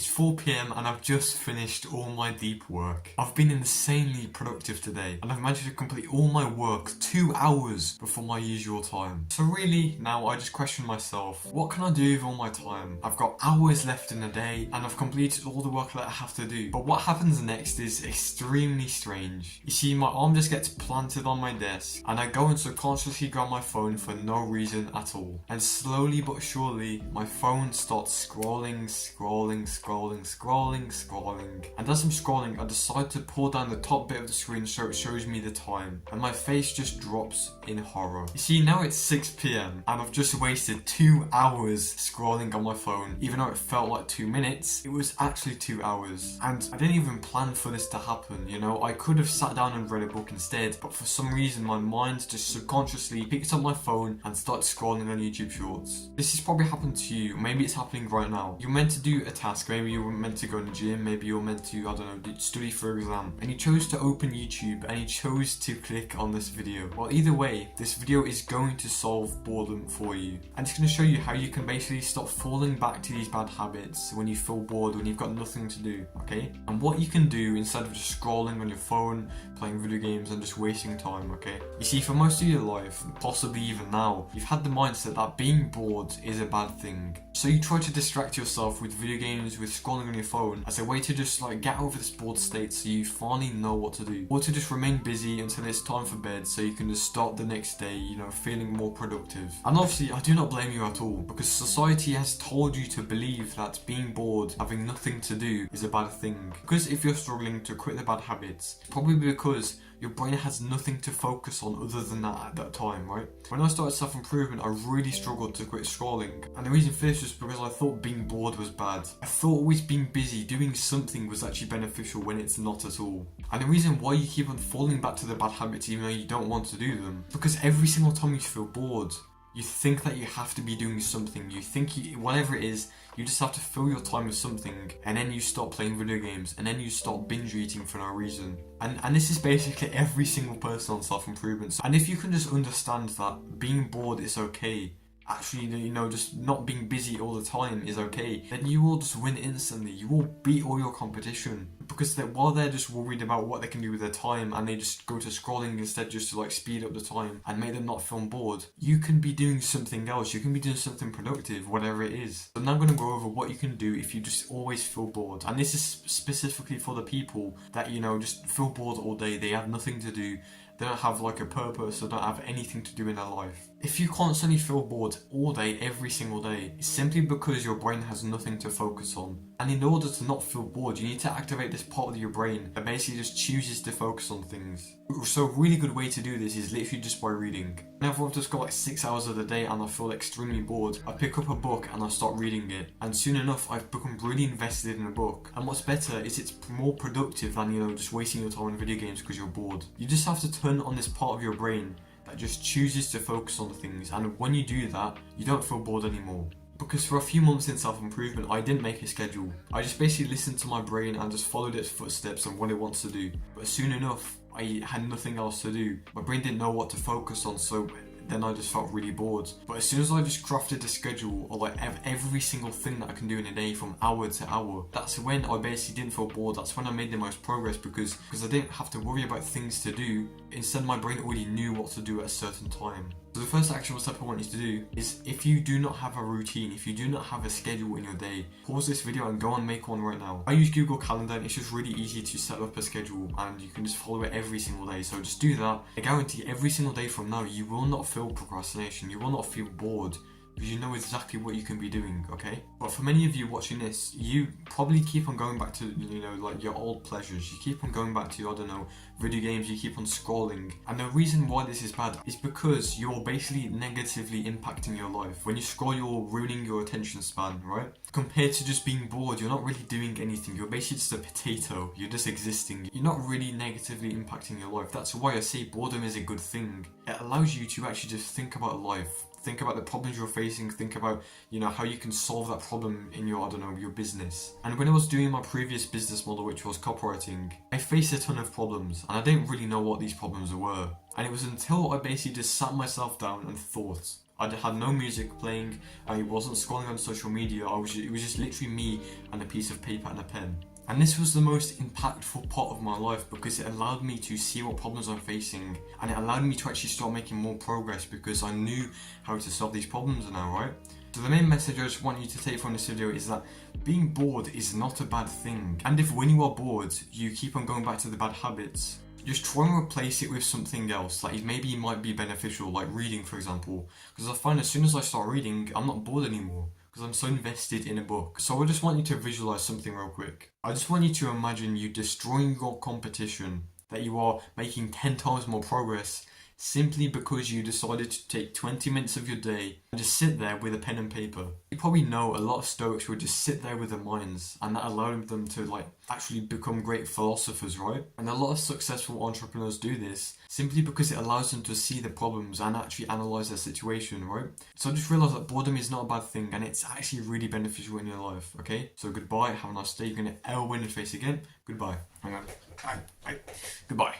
It's 4 PM and I've just finished all my deep work. I've been insanely productive today and I've managed to complete all my work 2 hours before my usual time. So really, now I just question myself, what can I do with all my time? I've got hours left in the day and I've completed all the work that I have to do. But what happens next is extremely strange. You see, my arm just gets planted on my desk and I go and subconsciously grab my phone for no reason at all. And slowly but surely, my phone starts scrolling. And as I'm scrolling, I decide to pull down the top bit of the screen so it shows me the time. And my face just drops in horror. You see, now it's 6 PM and I've just wasted 2 hours scrolling on my phone. Even though it felt like 2 minutes, it was actually 2 hours. And I didn't even plan for this to happen, you know? I could have sat down and read a book instead, but for some reason my mind just subconsciously picked up my phone and started scrolling on YouTube Shorts. This has probably happened to you, maybe it's happening right now. You're meant to do a task, maybe you were meant to go in the gym, maybe you were meant to, I don't know, study for an exam, and you chose to open YouTube and you chose to click on this video. Well, either way, this video is going to solve boredom for you, and it's going to show you how you can basically stop falling back to these bad habits when you feel bored, when you've got nothing to do, okay? And what you can do instead of just scrolling on your phone, playing video games and just wasting time, okay? You see, for most of your life, possibly even now, you've had the mindset that being bored is a bad thing. So you try to distract yourself with video games, with scrolling on your phone, as a way to just like get over this bored state so you finally know what to do. Or to just remain busy until it's time for bed so you can just start the next day, you know, feeling more productive. And obviously, I do not blame you at all, because society has told you to believe that being bored, having nothing to do, is a bad thing. Because if you're struggling to quit the bad habits, it's probably because your brain has nothing to focus on other than that at that time, right? When I started self-improvement, I really struggled to quit scrolling. And the reason for this was because I thought being bored was bad. I thought always being busy, doing something was actually beneficial when it's not at all. And the reason why you keep on falling back to the bad habits even though you don't want to do them, because every single time you feel bored, you think that you have to be doing something. You think whatever it is, you just have to fill your time with something, and then you stop playing video games, and then you start binge eating for no reason. And this is basically every single person on self-improvement. And if you can just understand that being bored is okay, actually, you know, just not being busy all the time is okay, then you will just win instantly. You will beat all your competition, because while they're just worried about what they can do with their time and they just go to scrolling instead just to like speed up the time and make them not feel bored, you can be doing something else. You can be doing something productive, whatever it is. So now I'm going to go over what you can do if you just always feel bored. And this is specifically for the people that, you know, just feel bored all day. They have nothing to do. They don't have like a purpose, they don't have anything to do in their life. If you constantly feel bored all day, every single day, it's simply because your brain has nothing to focus on. And in order to not feel bored, you need to activate this part of your brain that basically just chooses to focus on things. So a really good way to do this is literally just by reading. Whenever I've just got like 6 hours of the day and I feel extremely bored, I pick up a book and I start reading it. And soon enough, I've become really invested in the book. And what's better is it's more productive than, you know, just wasting your time on video games because you're bored. You just have to turn on this part of your brain that just chooses to focus on things, and when you do that, you don't feel bored anymore. Because for a few months in self-improvement, I didn't make a schedule. I just basically listened to my brain and just followed its footsteps on what it wants to do. But soon enough, I had nothing else to do. My brain didn't know what to focus on, so then I just felt really bored. But as soon as I just crafted a schedule of like every single thing that I can do in a day from hour to hour, that's when I basically didn't feel bored. That's when I made the most progress, because I didn't have to worry about things to do. Instead, my brain already knew what to do at a certain time. So the first actionable step I want you to do is, if you do not have a routine, if you do not have a schedule in your day, pause this video and go and make one right now. I use Google Calendar and it's just really easy to set up a schedule and you can just follow it every single day. So just do that. I guarantee every single day from now, you will not feel procrastination, you will not feel bored, because you know exactly what you can be doing, okay? But for many of you watching this, you probably keep on going back to, you know, like your old pleasures. You keep on going back to, I don't know, video games, you keep on scrolling. And the reason why this is bad is because you're basically negatively impacting your life. When you scroll, you're ruining your attention span, right? Compared to just being bored, you're not really doing anything. You're basically just a potato. You're just existing. You're not really negatively impacting your life. That's why I say boredom is a good thing. It allows you to actually just think about life. Think about the problems you're facing, think about, you know, how you can solve that problem in your, I don't know, your business. And when I was doing my previous business model, which was copywriting, I faced a ton of problems and I didn't really know what these problems were. And it was until I basically just sat myself down and thought, I had no music playing, I wasn't scrolling on social media, it was just literally me and a piece of paper and a pen. And this was the most impactful part of my life because it allowed me to see what problems I'm facing, and it allowed me to actually start making more progress because I knew how to solve these problems now, right? So the main message I just want you to take from this video is that being bored is not a bad thing. And if when you are bored, you keep on going back to the bad habits, just try and replace it with something else, like maybe it might be beneficial, like reading for example. Because I find as soon as I start reading, I'm not bored anymore because I'm so invested in a book. So I just want you to visualize something real quick. I just want you to imagine you destroying your competition, that you are making 10 times more progress simply because you decided to take 20 minutes of your day and just sit there with a pen and paper. You probably know a lot of Stoics would just sit there with their minds, and that allowed them to like actually become great philosophers, right? And a lot of successful entrepreneurs do this simply because it allows them to see the problems and actually analyze their situation, right? So just realize that boredom is not a bad thing and it's actually really beneficial in your life, okay? So goodbye, have a nice day. You're gonna elbow in the face again. Goodbye. Hang on. Goodbye.